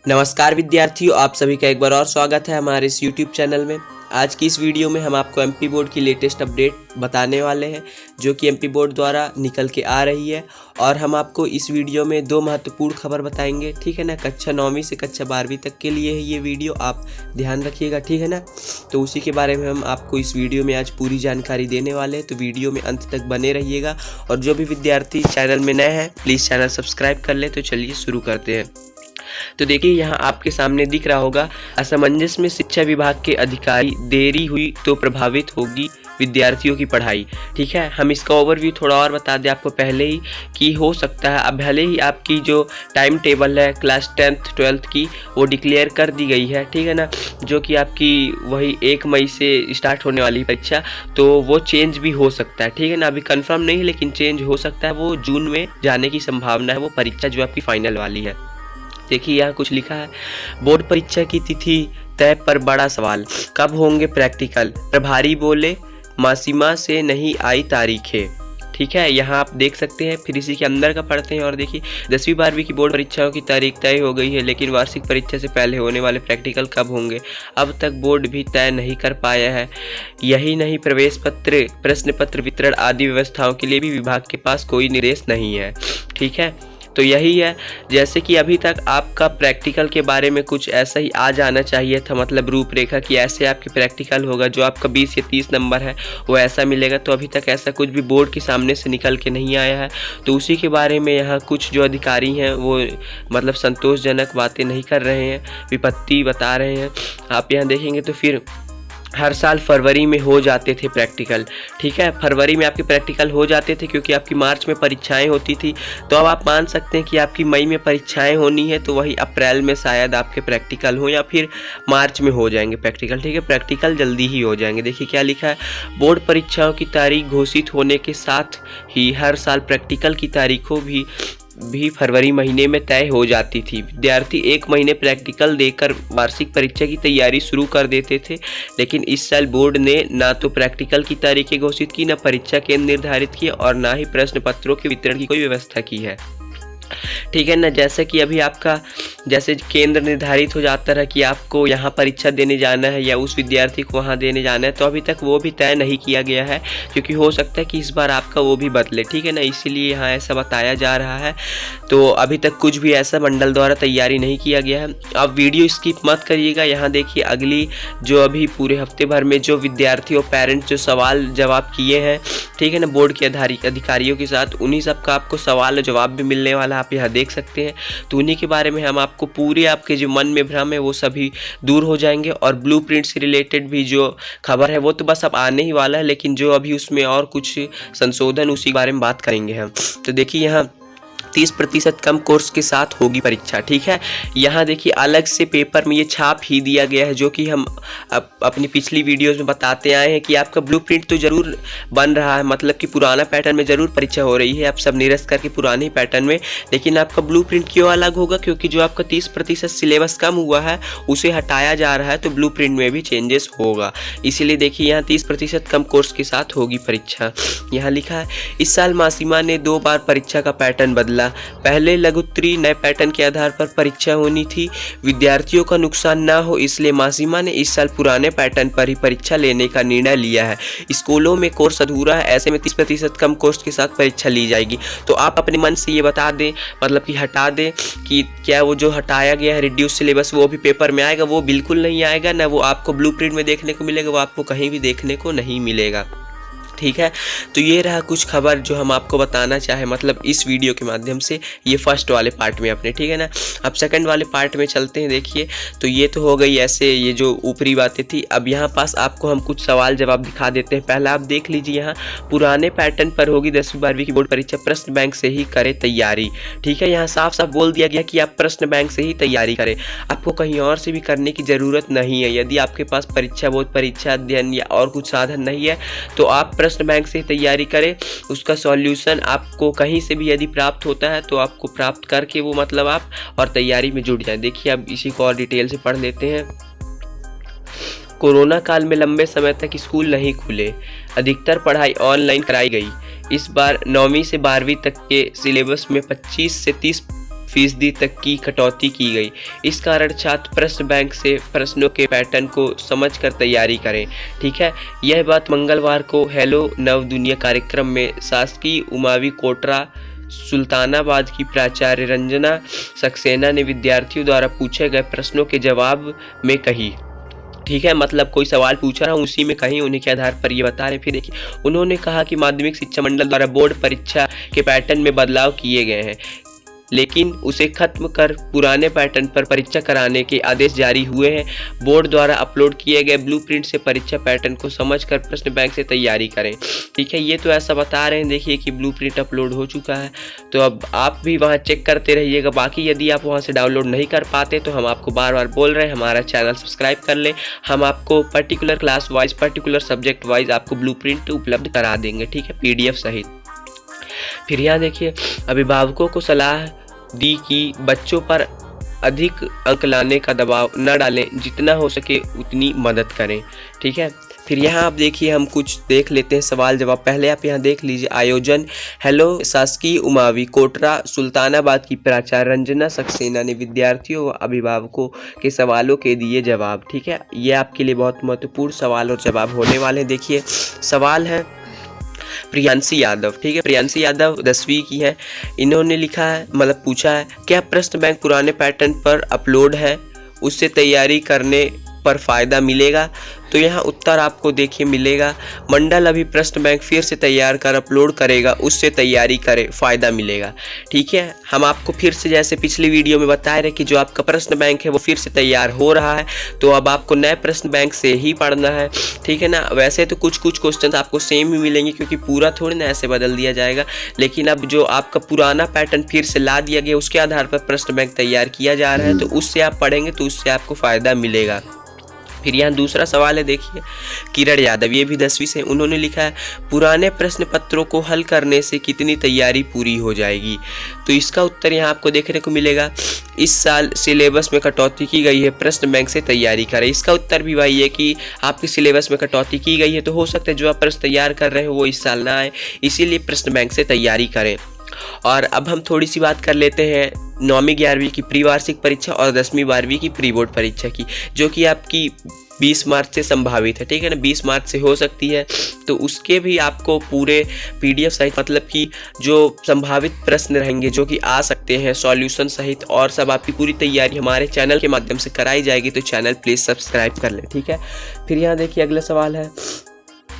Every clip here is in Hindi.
नमस्कार विद्यार्थियों, आप सभी का एक बार और स्वागत है हमारे इस YouTube चैनल में। आज की इस वीडियो में हम आपको एमपी बोर्ड की लेटेस्ट अपडेट बताने वाले हैं जो कि एमपी बोर्ड द्वारा निकल के आ रही है। और हम आपको इस वीडियो में दो महत्वपूर्ण खबर बताएंगे, ठीक है ना। कक्षा 9वीं से कक्षा 12वीं तक के लिए है ये वीडियो, आप ध्यान रखिएगा, ठीक है ना। तो उसी के बारे में हम आपको इस वीडियो में आज पूरी जानकारी देने वाले हैं, तो वीडियो में अंत तक बने रहिएगा। और जो भी विद्यार्थी चैनल में नए हैं प्लीज़ चैनल सब्सक्राइब कर ले। तो चलिए शुरू करते हैं। तो देखिए यहाँ आपके सामने दिख रहा होगा, असमंजस में शिक्षा विभाग के अधिकारी, देरी हुई तो प्रभावित होगी विद्यार्थियों की पढ़ाई। ठीक है, हम इसका ओवरव्यू थोड़ा और बता दें आपको पहले ही कि हो सकता है अब भले ही आपकी जो टाइम टेबल है क्लास 10th 12th की वो डिक्लेयर कर दी गई है, ठीक है ना, जो कि आपकी वही 1 मई से स्टार्ट होने वाली परीक्षा, तो वो चेंज भी हो सकता है, ठीक है ना। अभी कंफर्म नहीं है लेकिन चेंज हो सकता है, वो जून में जाने की संभावना है वो परीक्षा जो आपकी फाइनल वाली है। देखिए यहाँ कुछ लिखा है, बोर्ड परीक्षा की तिथि तय पर बड़ा सवाल, कब होंगे प्रैक्टिकल, प्रभारी बोले मासीमा से नहीं आई तारीखें। ठीक है, यहाँ आप देख सकते हैं। फिर इसी के अंदर का पढ़ते हैं और देखिए 10वीं 12वीं की बोर्ड परीक्षाओं की तारीख तय हो गई है, लेकिन वार्षिक परीक्षा से पहले होने वाले प्रैक्टिकल कब होंगे अब तक बोर्ड भी तय नहीं कर पाया है। यही नहीं, प्रवेश पत्र, प्रश्न पत्र वितरण आदि व्यवस्थाओं के लिए भी विभाग के पास कोई निर्देश नहीं है। ठीक है, तो यही है, जैसे कि अभी तक आपका प्रैक्टिकल के बारे में कुछ ऐसा ही आ जाना चाहिए था, मतलब रूपरेखा कि ऐसे आपके प्रैक्टिकल होगा, जो आपका 20 या 30 नंबर है वो ऐसा मिलेगा। तो अभी तक ऐसा कुछ भी बोर्ड के सामने से निकल के नहीं आया है, तो उसी के बारे में यहाँ कुछ जो अधिकारी हैं वो मतलब संतोषजनक बातें नहीं कर रहे हैं, विपत्ति बता रहे हैं। आप यहाँ देखेंगे तो फिर हर साल फरवरी में हो जाते थे प्रैक्टिकल, ठीक है, फरवरी में आपके प्रैक्टिकल हो जाते थे क्योंकि आपकी मार्च में परीक्षाएं होती थी। तो अब आप मान सकते हैं कि आपकी मई में परीक्षाएं होनी है, तो वही अप्रैल में शायद आपके प्रैक्टिकल हो या फिर मार्च में हो जाएंगे प्रैक्टिकल। ठीक है, प्रैक्टिकल जल्दी ही हो जाएंगे। देखिए क्या लिखा है, बोर्ड परीक्षाओं की तारीख घोषित होने के साथ ही हर साल प्रैक्टिकल की तारीखों भी फरवरी महीने में तय हो जाती थी। विद्यार्थी 1 महीने प्रैक्टिकल देकर वार्षिक परीक्षा की तैयारी शुरू कर देते थे, लेकिन इस साल बोर्ड ने ना तो प्रैक्टिकल की तारीखें घोषित की, ना परीक्षा केंद्र निर्धारित किए और ना ही प्रश्न पत्रों के वितरण की कोई व्यवस्था की है। ठीक है ना, जैसे कि अभी आपका जैसे केंद्र निर्धारित हो जाता है कि आपको यहाँ परीक्षा देने जाना है या उस विद्यार्थी को वहाँ देने जाना है, तो अभी तक वो भी तय नहीं किया गया है, क्योंकि हो सकता है कि इस बार आपका वो भी बदले। ठीक है ना, इसीलिए यहाँ ऐसा बताया जा रहा है। तो अभी तक कुछ भी ऐसा मंडल द्वारा तैयारी नहीं किया गया है। आप वीडियो स्किप मत करिएगा। यहाँ देखिए अगली जो अभी पूरे हफ्ते भर में जो विद्यार्थी और पेरेंट्स जो सवाल जवाब किए हैं, ठीक है ना, बोर्ड के अधिकारियों के साथ, उन्हीं सब का आपको सवाल और जवाब भी मिलने वाला, आप यहाँ देख सकते हैं। तो उन्हीं के बारे में हम आपको पूरे आपके जो मन में भ्रम है वो सभी दूर हो जाएंगे। और ब्लूप्रिंट से रिलेटेड भी जो खबर है वो तो बस अब आने ही वाला है, लेकिन जो अभी उसमें और कुछ संशोधन उसी के बारे में बात करेंगे हम। तो देखिए यहाँ 30% कम कोर्स के साथ होगी परीक्षा। ठीक है, यहाँ देखिए अलग से पेपर में ये छाप ही दिया गया है, जो कि हम अपनी पिछली वीडियोस में बताते आए हैं कि आपका ब्लूप्रिंट तो ज़रूर बन रहा है, मतलब कि पुराना पैटर्न में ज़रूर परीक्षा हो रही है, आप सब निरस्त करके पुराने पैटर्न में, लेकिन आपका ब्लूप्रिंट क्यों अलग होगा, क्योंकि जो आपका 30% सिलेबस कम हुआ है उसे हटाया जा रहा है, तो ब्लूप्रिंट में भी चेंजेस होगा। इसीलिए देखिए यहाँ 30% कम कोर्स के साथ होगी परीक्षा। यहाँ लिखा है, इस साल मासीमा ने 2 बार परीक्षा का पैटर्न बदला। पहले लघुत्तरी नए पैटर्न के आधार पर परीक्षा होनी थी, विद्यार्थियों का नुकसान ना हो इसलिए मासीमा ने इस साल पुराने पैटर्न पर ही परीक्षा लेने का निर्णय लिया है। स्कूलों में कोर्स अधूरा है, ऐसे में 30% कम कोर्स के साथ परीक्षा ली जाएगी। तो आप अपने मन से ये बता दें, मतलब कि हटा दें कि क्या वो जो हटाया गया है रिड्यूस सिलेबस वो भी पेपर में आएगा, वो बिल्कुल नहीं आएगा, ना वो आपको ब्लूप्रिंट में देखने को मिलेगा, वो आपको कहीं भी देखने को नहीं मिलेगा। ठीक है, तो ये रहा कुछ खबर जो हम आपको बताना चाहे, मतलब इस वीडियो के माध्यम से, ये फर्स्ट वाले पार्ट में अपने, ठीक है ना। अब सेकंड वाले पार्ट में चलते हैं। देखिए तो ये तो हो गई ऐसे ये जो ऊपरी बातें थी। अब यहाँ पास आपको हम कुछ सवाल जवाब दिखा देते हैं। पहला आप देख लीजिए, यहाँ पुराने पैटर्न पर होगी 10वीं 12वीं की बोर्ड परीक्षा, प्रश्न बैंक से ही करें तैयारी। ठीक है, यहाँ साफ साफ बोल दिया गया कि आप प्रश्न बैंक से ही तैयारी करें, आपको कहीं और से भी करने की ज़रूरत नहीं है। यदि आपके पास परीक्षा बोर्ड परीक्षा अध्ययन या और कुछ साधन नहीं है तो आप प्रश्न बैंक से तैयारी करें। उसका सॉल्यूशन आपको कहीं से भी यदि प्राप्त होता है तो आपको प्राप्त करके वो मतलब आप और तैयारी में जुट जाएं। देखिए अब इसी को और डिटेल से पढ़ लेते हैं। कोरोना काल में लंबे समय तक स्कूल नहीं खुले, अधिकतर पढ़ाई ऑनलाइन कराई गई। इस बार 9वीं से 12वीं तक के सिलेबस में 25 से 30 फीसदी तक की कटौती की गई। इस कारण छात्र प्रश्न बैंक से प्रश्नों के पैटर्न को समझकर तैयारी करें। ठीक है, यह बात मंगलवार को हेलो नव दुनिया कार्यक्रम में शासकीय उमावी कोटरा सुल्तानाबाद की प्राचार्य रंजना सक्सेना ने विद्यार्थियों द्वारा पूछे गए प्रश्नों के जवाब में कही। ठीक है, मतलब कोई सवाल पूछा रहा हूँ उसी में कहीं उन्हीं के आधार पर ये बता रहे हैं। फिर देखिए, उन्होंने कहा कि माध्यमिक शिक्षा मंडल द्वारा बोर्ड परीक्षा के पैटर्न में बदलाव किए गए हैं, लेकिन उसे खत्म कर पुराने पैटर्न पर परीक्षा कराने के आदेश जारी हुए हैं। बोर्ड द्वारा अपलोड किए गए ब्लूप्रिंट से परीक्षा पैटर्न को समझकर प्रश्न बैंक से तैयारी करें। ठीक है, ये तो ऐसा बता रहे हैं देखिए कि ब्लूप्रिंट अपलोड हो चुका है, तो अब आप भी वहाँ चेक करते रहिएगा। बाकी यदि आप वहाँ से डाउनलोड नहीं कर पाते तो हम आपको बार बार बोल रहे हैं हमारा चैनल सब्सक्राइब कर लें। हम आपको particular class wise, particular subject wise आपको ब्लूप्रिंट उपलब्ध करा देंगे। ठीक है, PDF सहित। फिर यहाँ देखिए, अभिभावकों को सलाह दी कि बच्चों पर अधिक अंक लाने का दबाव न डालें, जितना हो सके उतनी मदद करें। ठीक है, फिर यहाँ आप देखिए, हम कुछ देख लेते हैं सवाल जवाब। पहले आप यहाँ देख लीजिए, आयोजन हेलो शासकीय उमावी कोटरा सुल्तानाबाद की प्राचार्य रंजना सक्सेना ने विद्यार्थियों व अभिभावकों के सवालों के दिए जवाब। ठीक है, ये आपके लिए बहुत महत्वपूर्ण सवाल और जवाब होने वाले हैं। देखिए, सवाल है प्रियांशी यादव। ठीक है, प्रियांशी यादव 10वीं की है। इन्होंने लिखा है, मतलब पूछा है, क्या प्रश्न बैंक पुराने पैटर्न पर अपलोड है, उससे तैयारी करने पर फ़ायदा मिलेगा? तो यहाँ उत्तर आपको देखिए मिलेगा, मंडल अभी प्रश्न बैंक फिर से तैयार कर अपलोड करेगा, उससे तैयारी करें, फ़ायदा मिलेगा। ठीक है, हम आपको फिर से जैसे पिछली वीडियो में बताए रहे कि जो आपका प्रश्न बैंक है वो फिर से तैयार हो रहा है, तो अब आपको नए प्रश्न बैंक से ही पढ़ना है। ठीक है ना, वैसे तो कुछ कुछ क्वेश्चन आपको सेम ही मिलेंगे क्योंकि पूरा थोड़ी ना ऐसे बदल दिया जाएगा, लेकिन अब जो आपका पुराना पैटर्न फिर से ला दिया गया उसके आधार पर प्रश्न बैंक तैयार किया जा रहा है, तो उससे आप पढ़ेंगे तो उससे आपको फ़ायदा मिलेगा। फिर यहाँ दूसरा सवाल है, देखिए किरण यादव, ये भी 10वीं से। उन्होंने लिखा है, पुराने प्रश्न पत्रों को हल करने से कितनी तैयारी पूरी हो जाएगी? तो इसका उत्तर यहाँ आपको देखने को मिलेगा, इस साल सिलेबस में कटौती की गई है, प्रश्न बैंक से तैयारी करें। इसका उत्तर भी वही है कि आपके सिलेबस में कटौती की गई है, तो हो सकता है जो आप प्रश्न तैयार कर रहे हो वो इस साल ना आए, इसीलिए प्रश्न बैंक से तैयारी करें। और अब हम थोड़ी सी बात कर लेते हैं 9वीं 11वीं की प्री वार्षिक परीक्षा और 10वीं 12वीं की प्री बोर्ड परीक्षा की, जो कि आपकी 20 मार्च से संभावित है। ठीक है ना, 20 मार्च से हो सकती है, तो उसके भी आपको पूरे PDF सहित, मतलब कि जो संभावित प्रश्न रहेंगे जो कि आ सकते हैं सॉल्यूशन सहित, और सब आपकी पूरी तैयारी हमारे चैनल के माध्यम से कराई जाएगी, तो चैनल प्लीज़ सब्सक्राइब कर लें। ठीक है, फिर यहाँ देखिए अगला सवाल है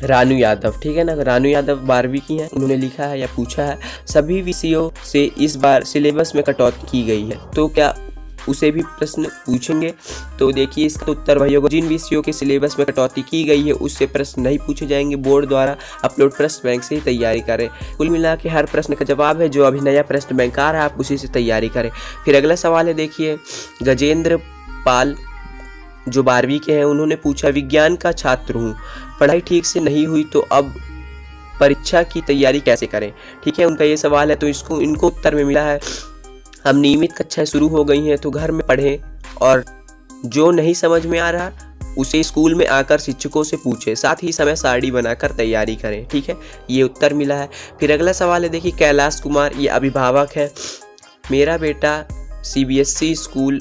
रानू यादव। ठीक है ना, रानू यादव 12वीं की हैं। उन्होंने लिखा है या पूछा है, सभी विषयों से इस बार सिलेबस में कटौती की गई है, तो क्या उसे भी प्रश्न पूछेंगे? तो देखिए इसका उत्तर वही होगा, जिन विषयों के सिलेबस में कटौती की गई है उससे प्रश्न नहीं पूछे जाएंगे, बोर्ड द्वारा अपलोड प्रश्न बैंक से ही तैयारी करें। कुल मिला के हर प्रश्न का जवाब है, जो अभी नया प्रश्न बैंक आ रहा है आप उसी से तैयारी करें। फिर अगला सवाल है, देखिए गजेंद्र पाल जो 12वीं के हैं, उन्होंने पूछा, विज्ञान का छात्र हूँ, पढ़ाई ठीक से नहीं हुई, तो अब परीक्षा की तैयारी कैसे करें? ठीक है, उनका ये सवाल है, तो इनको उत्तर में मिला है, हम नियमित कक्षाएं शुरू हो गई हैं तो घर में पढ़ें, और जो नहीं समझ में आ रहा उसे स्कूल में आकर शिक्षकों से पूछें, साथ ही समय सारणी बनाकर तैयारी करें। ठीक है, ये उत्तर मिला है। फिर अगला सवाल है, देखिए कैलाश कुमार, ये अभिभावक है, मेरा बेटा CBSE स्कूल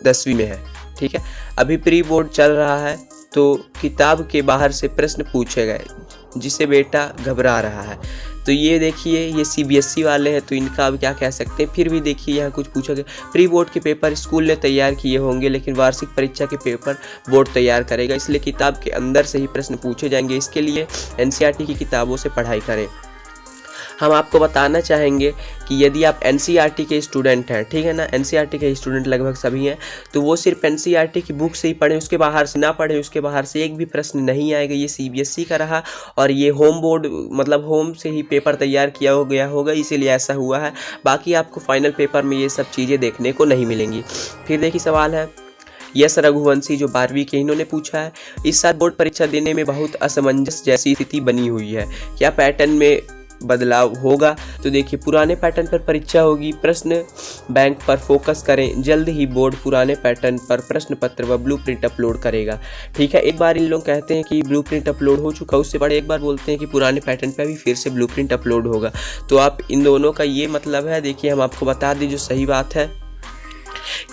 10वीं में है। ठीक है, अभी प्री बोर्ड चल रहा है, तो किताब के बाहर से प्रश्न पूछे गए जिसे बेटा घबरा रहा है। तो ये देखिए, ये CBSE वाले हैं, तो इनका अब क्या कह सकते हैं। फिर भी देखिए यहाँ कुछ पूछा गया, प्री बोर्ड के पेपर स्कूल ने तैयार किए होंगे, लेकिन वार्षिक परीक्षा के पेपर बोर्ड तैयार करेगा, इसलिए किताब के अंदर से ही प्रश्न पूछे जाएंगे। इसके लिए NCERT की किताबों से पढ़ाई करें। हम आपको बताना चाहेंगे कि यदि आप NCERT के स्टूडेंट हैं, ठीक है ना, NCERT के स्टूडेंट लगभग सभी हैं, तो वो सिर्फ NCERT की बुक से ही पढ़ें, उसके बाहर से ना पढ़ें, उसके बाहर से एक भी प्रश्न नहीं आएगा। ये CBSE का रहा, और ये होम बोर्ड, मतलब होम से ही पेपर तैयार किया हो गया होगा, इसीलिए ऐसा हुआ है। बाकी आपको फाइनल पेपर में ये सब चीज़ें देखने को नहीं मिलेंगी। फिर देखिए सवाल है यस रघुवंशी जो 12वीं के, इन्होंने पूछा है, इस साल बोर्ड परीक्षा देने में बहुत असमंजस जैसी स्थिति बनी हुई है, क्या पैटर्न में बदलाव होगा। तो देखिए पुराने पैटर्न पर परीक्षा होगी, प्रश्न बैंक पर फोकस करें। जल्द ही बोर्ड पुराने पैटर्न पर प्रश्न पत्र व ब्लूप्रिंट अपलोड करेगा। ठीक है, एक बार इन लोग कहते हैं कि ब्लूप्रिंट अपलोड हो चुका, उससे बड़े एक बार बोलते हैं कि पुराने पैटर्न पर भी फिर से ब्लूप्रिंट अपलोड होगा। तो आप इन दोनों का ये मतलब है, देखिए हम आपको बता दें जो सही बात है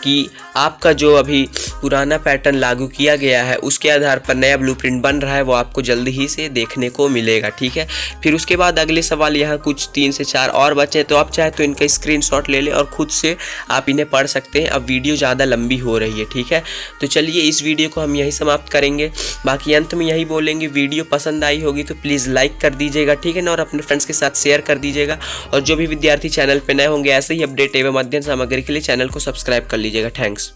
कि आपका जो अभी पुराना पैटर्न लागू किया गया है उसके आधार पर नया ब्लूप्रिंट बन रहा है, वो आपको जल्द ही से देखने को मिलेगा। ठीक है, फिर उसके बाद अगले सवाल यहाँ कुछ 3 से 4 और बचे, तो आप चाहे तो इनका स्क्रीनशॉट ले लें और खुद से आप इन्हें पढ़ सकते हैं। अब वीडियो ज़्यादा लंबी हो रही है। ठीक है, तो चलिए इस वीडियो को हम यहीं समाप्त करेंगे। बाकी अंत में यही बोलेंगे, वीडियो पसंद आई होगी तो प्लीज़ लाइक कर दीजिएगा। ठीक है ना, और अपने फ्रेंड्स के साथ शेयर कर दीजिएगा। और जो भी विद्यार्थी चैनल पर नए होंगे ऐसे ही अपडेट एवं अध्ययन सामग्री के लिए चैनल को सब्सक्राइब कर लीजिएगा। थैंक्स।